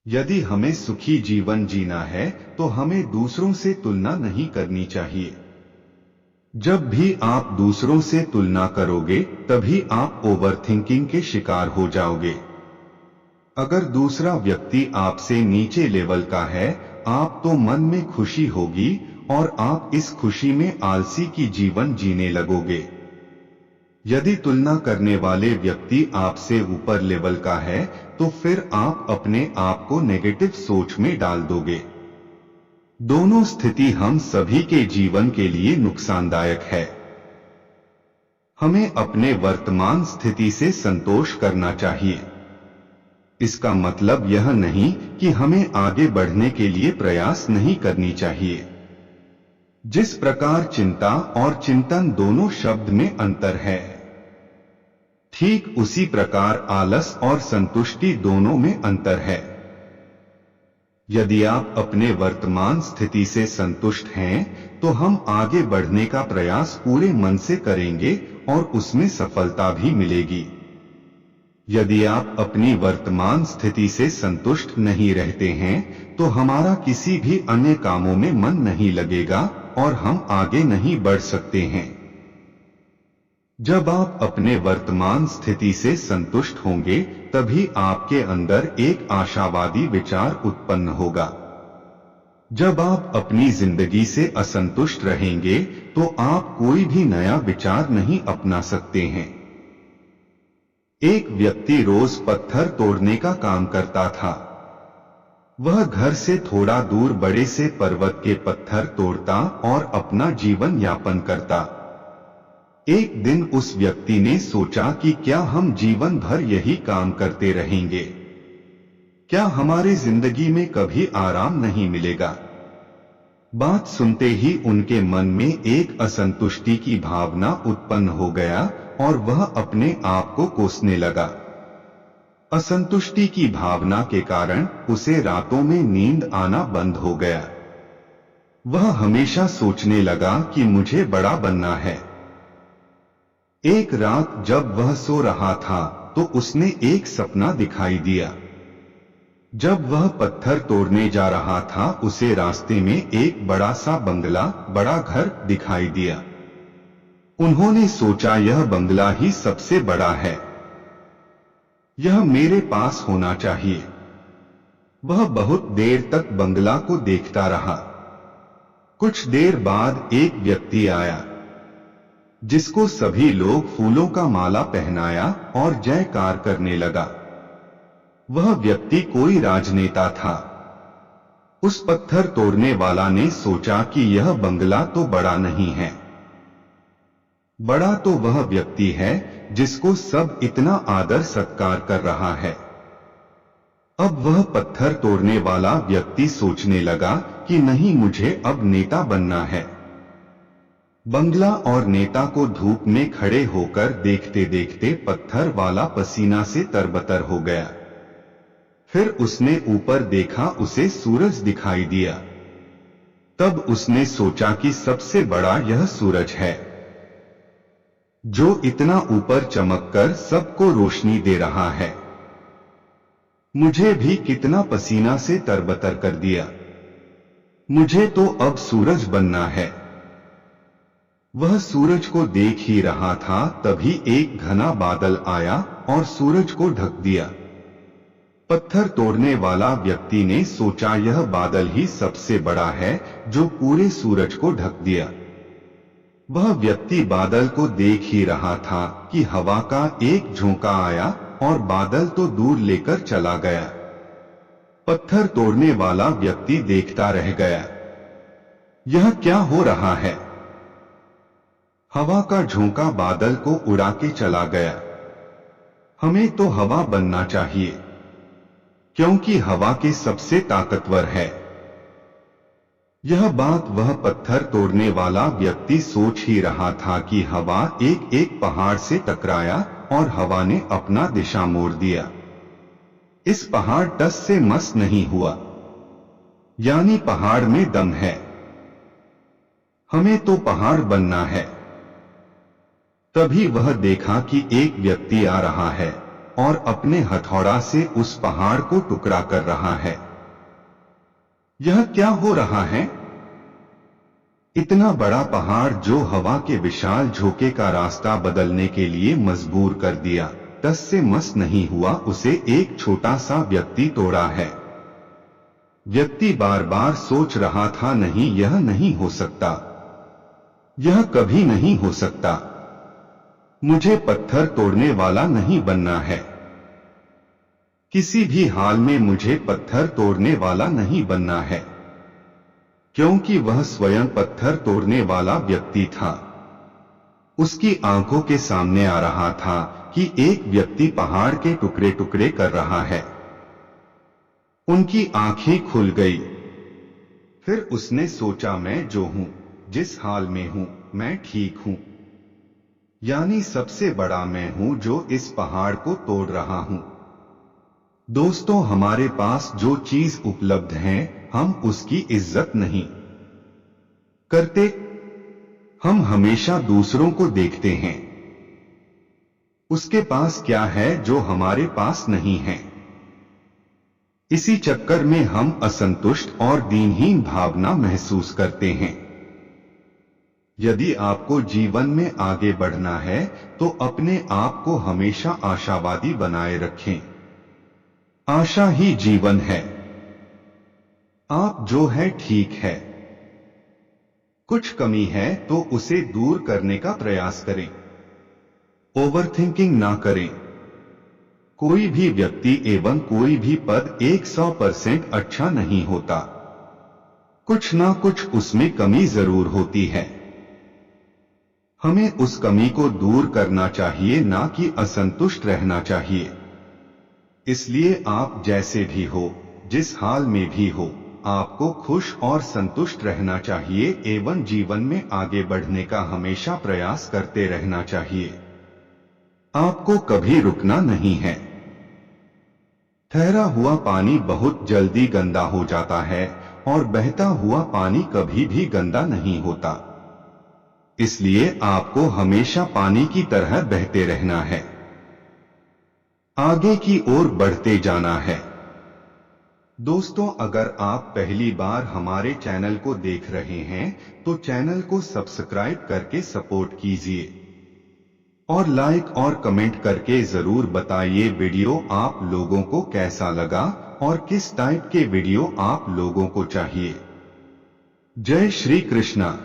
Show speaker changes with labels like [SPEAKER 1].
[SPEAKER 1] यदि हमें सुखी जीवन जीना है तो हमें दूसरों से तुलना नहीं करनी चाहिए। जब भी आप दूसरों से तुलना करोगे तभी आप ओवरथिंकिंग के शिकार हो जाओगे। अगर दूसरा व्यक्ति आपसे नीचे लेवल का है, आप तो मन में खुशी होगी और आप इस खुशी में आलसी की जीवन जीने लगोगे। यदि तुलना करने वाले व्यक्ति आपसे ऊपर लेवल का है तो फिर आप अपने आप को नेगेटिव सोच में डाल दोगे। दोनों स्थिति हम सभी के जीवन के लिए नुकसानदायक है। हमें अपने वर्तमान स्थिति से संतोष करना चाहिए। इसका मतलब यह नहीं कि हमें आगे बढ़ने के लिए प्रयास नहीं करनी चाहिए। जिस प्रकार चिंता और चिंतन दोनों शब्द में अंतर है, ठीक उसी प्रकार आलस और संतुष्टि दोनों में अंतर है। यदि आप अपने वर्तमान स्थिति से संतुष्ट हैं, तो हम आगे बढ़ने का प्रयास पूरे मन से करेंगे और उसमें सफलता भी मिलेगी। यदि आप अपनी वर्तमान स्थिति से संतुष्ट नहीं रहते हैं, तो हमारा किसी भी अन्य कामों में मन नहीं लगेगा और हम आगे नहीं बढ़ सकते हैं। जब आप अपने वर्तमान स्थिति से संतुष्ट होंगे, तभी आपके अंदर एक आशावादी विचार उत्पन्न होगा। जब आप अपनी जिंदगी से असंतुष्ट रहेंगे, तो आप कोई भी नया विचार नहीं अपना सकते हैं। एक व्यक्ति रोज पत्थर तोड़ने का काम करता था। वह घर से थोड़ा दूर बड़े से पर्वत के पत्थर तोड़ता और अपना जीवन यापन करता। एक दिन उस व्यक्ति ने सोचा कि क्या हम जीवन भर यही काम करते रहेंगे? क्या हमारी जिंदगी में कभी आराम नहीं मिलेगा? बात सुनते ही उनके मन में एक असंतुष्टि की भावना उत्पन्न हो गया और वह अपने आप को कोसने लगा। असंतुष्टि की भावना के कारण उसे रातों में नींद आना बंद हो गया। वह हमेशा सोचने लगा कि मुझे बड़ा बनना है। एक रात जब वह सो रहा था तो उसने एक सपना दिखाई दिया। जब वह पत्थर तोड़ने जा रहा था, उसे रास्ते में एक बड़ा सा बंगला, बड़ा घर दिखाई दिया। उन्होंने सोचा यह बंगला ही सबसे बड़ा है, यह मेरे पास होना चाहिए। वह बहुत देर तक बंगला को देखता रहा। कुछ देर बाद एक व्यक्ति आया, जिसको सभी लोग फूलों का माला पहनाया और जयकार करने लगा। वह व्यक्ति कोई राजनेता था। उस पत्थर तोड़ने वाला ने सोचा कि यह बंगला तो बड़ा नहीं है, बड़ा तो वह व्यक्ति है जिसको सब इतना आदर सत्कार कर रहा है। अब वह पत्थर तोड़ने वाला व्यक्ति सोचने लगा कि नहीं, मुझे अब नेता बनना है। बंगला और नेता को धूप में खड़े होकर देखते देखते पत्थर वाला पसीना से तरबतर हो गया। फिर उसने ऊपर देखा, उसे सूरज दिखाई दिया। तब उसने सोचा कि सबसे बड़ा यह सूरज है, जो इतना ऊपर चमककर सबको रोशनी दे रहा है। मुझे भी कितना पसीना से तरबतर कर दिया, मुझे तो अब सूरज बनना है। वह सूरज को देख ही रहा था, तभी एक घना बादल आया और सूरज को ढक दिया। पत्थर तोड़ने वाला व्यक्ति ने सोचा यह बादल ही सबसे बड़ा है, जो पूरे सूरज को ढक दिया। वह व्यक्ति बादल को देख ही रहा था कि हवा का एक झोंका आया और बादल तो दूर लेकर चला गया। पत्थर तोड़ने वाला व्यक्ति देखता रह गया, यह क्या हो रहा है? हवा का झोंका बादल को उड़ा के चला गया। हमें तो हवा बनना चाहिए, क्योंकि हवा के सबसे ताकतवर है। यह बात वह पत्थर तोड़ने वाला व्यक्ति सोच ही रहा था कि हवा एक एक पहाड़ से टकराया और हवा ने अपना दिशा मोड़ दिया। इस पहाड़ टस से मस नहीं हुआ, यानी पहाड़ में दम है। हमें तो पहाड़ बनना है। तभी वह देखा कि एक व्यक्ति आ रहा है। और अपने हथौड़ा से उस पहाड़ को टुकड़ा कर रहा है। यह क्या हो रहा है? इतना बड़ा पहाड़ जो हवा के विशाल झोंके का रास्ता बदलने के लिए मजबूर कर दिया, टस से मस नहीं हुआ, उसे एक छोटा सा व्यक्ति तोड़ा है। व्यक्ति बार बार सोच रहा था, नहीं, यह नहीं हो सकता, यह कभी नहीं हो सकता, मुझे पत्थर तोड़ने वाला नहीं बनना है, किसी भी हाल में मुझे पत्थर तोड़ने वाला नहीं बनना है। क्योंकि वह स्वयं पत्थर तोड़ने वाला व्यक्ति था। उसकी आंखों के सामने आ रहा था कि एक व्यक्ति पहाड़ के टुकड़े टुकड़े कर रहा है। उनकी आंखें खुल गई। फिर उसने सोचा, मैं जो हूं, जिस हाल में हूं, मैं ठीक हूं। यानी सबसे बड़ा मैं हूं जो इस पहाड़ को तोड़ रहा हूं। दोस्तों, हमारे पास जो चीज उपलब्ध है, हम उसकी इज्जत नहीं करते। हम हमेशा दूसरों को देखते हैं, उसके पास क्या है जो हमारे पास नहीं है। इसी चक्कर में हम असंतुष्ट और दीनहीन भावना महसूस करते हैं। यदि आपको जीवन में आगे बढ़ना है तो अपने आप को हमेशा आशावादी बनाए रखें। आशा ही जीवन है। आप जो है ठीक है, कुछ कमी है तो उसे दूर करने का प्रयास करें। ओवरथिंकिंग ना करें। कोई भी व्यक्ति एवं कोई भी पद 100% अच्छा नहीं होता। कुछ ना कुछ उसमें कमी जरूर होती है। हमें उस कमी को दूर करना चाहिए, ना कि असंतुष्ट रहना चाहिए। इसलिए आप जैसे भी हो, जिस हाल में भी हो, आपको खुश और संतुष्ट रहना चाहिए एवं जीवन में आगे बढ़ने का हमेशा प्रयास करते रहना चाहिए। आपको कभी रुकना नहीं है। ठहरा हुआ पानी बहुत जल्दी गंदा हो जाता है और बहता हुआ पानी कभी भी गंदा नहीं होता। इसलिए आपको हमेशा पानी की तरह बहते रहना है, आगे की ओर बढ़ते जाना है। दोस्तों, अगर आप पहली बार हमारे चैनल को देख रहे हैं तो चैनल को सब्सक्राइब करके सपोर्ट कीजिए और लाइक और कमेंट करके जरूर बताइए वीडियो आप लोगों को कैसा लगा और किस टाइप के वीडियो आप लोगों को चाहिए। जय श्री कृष्णा।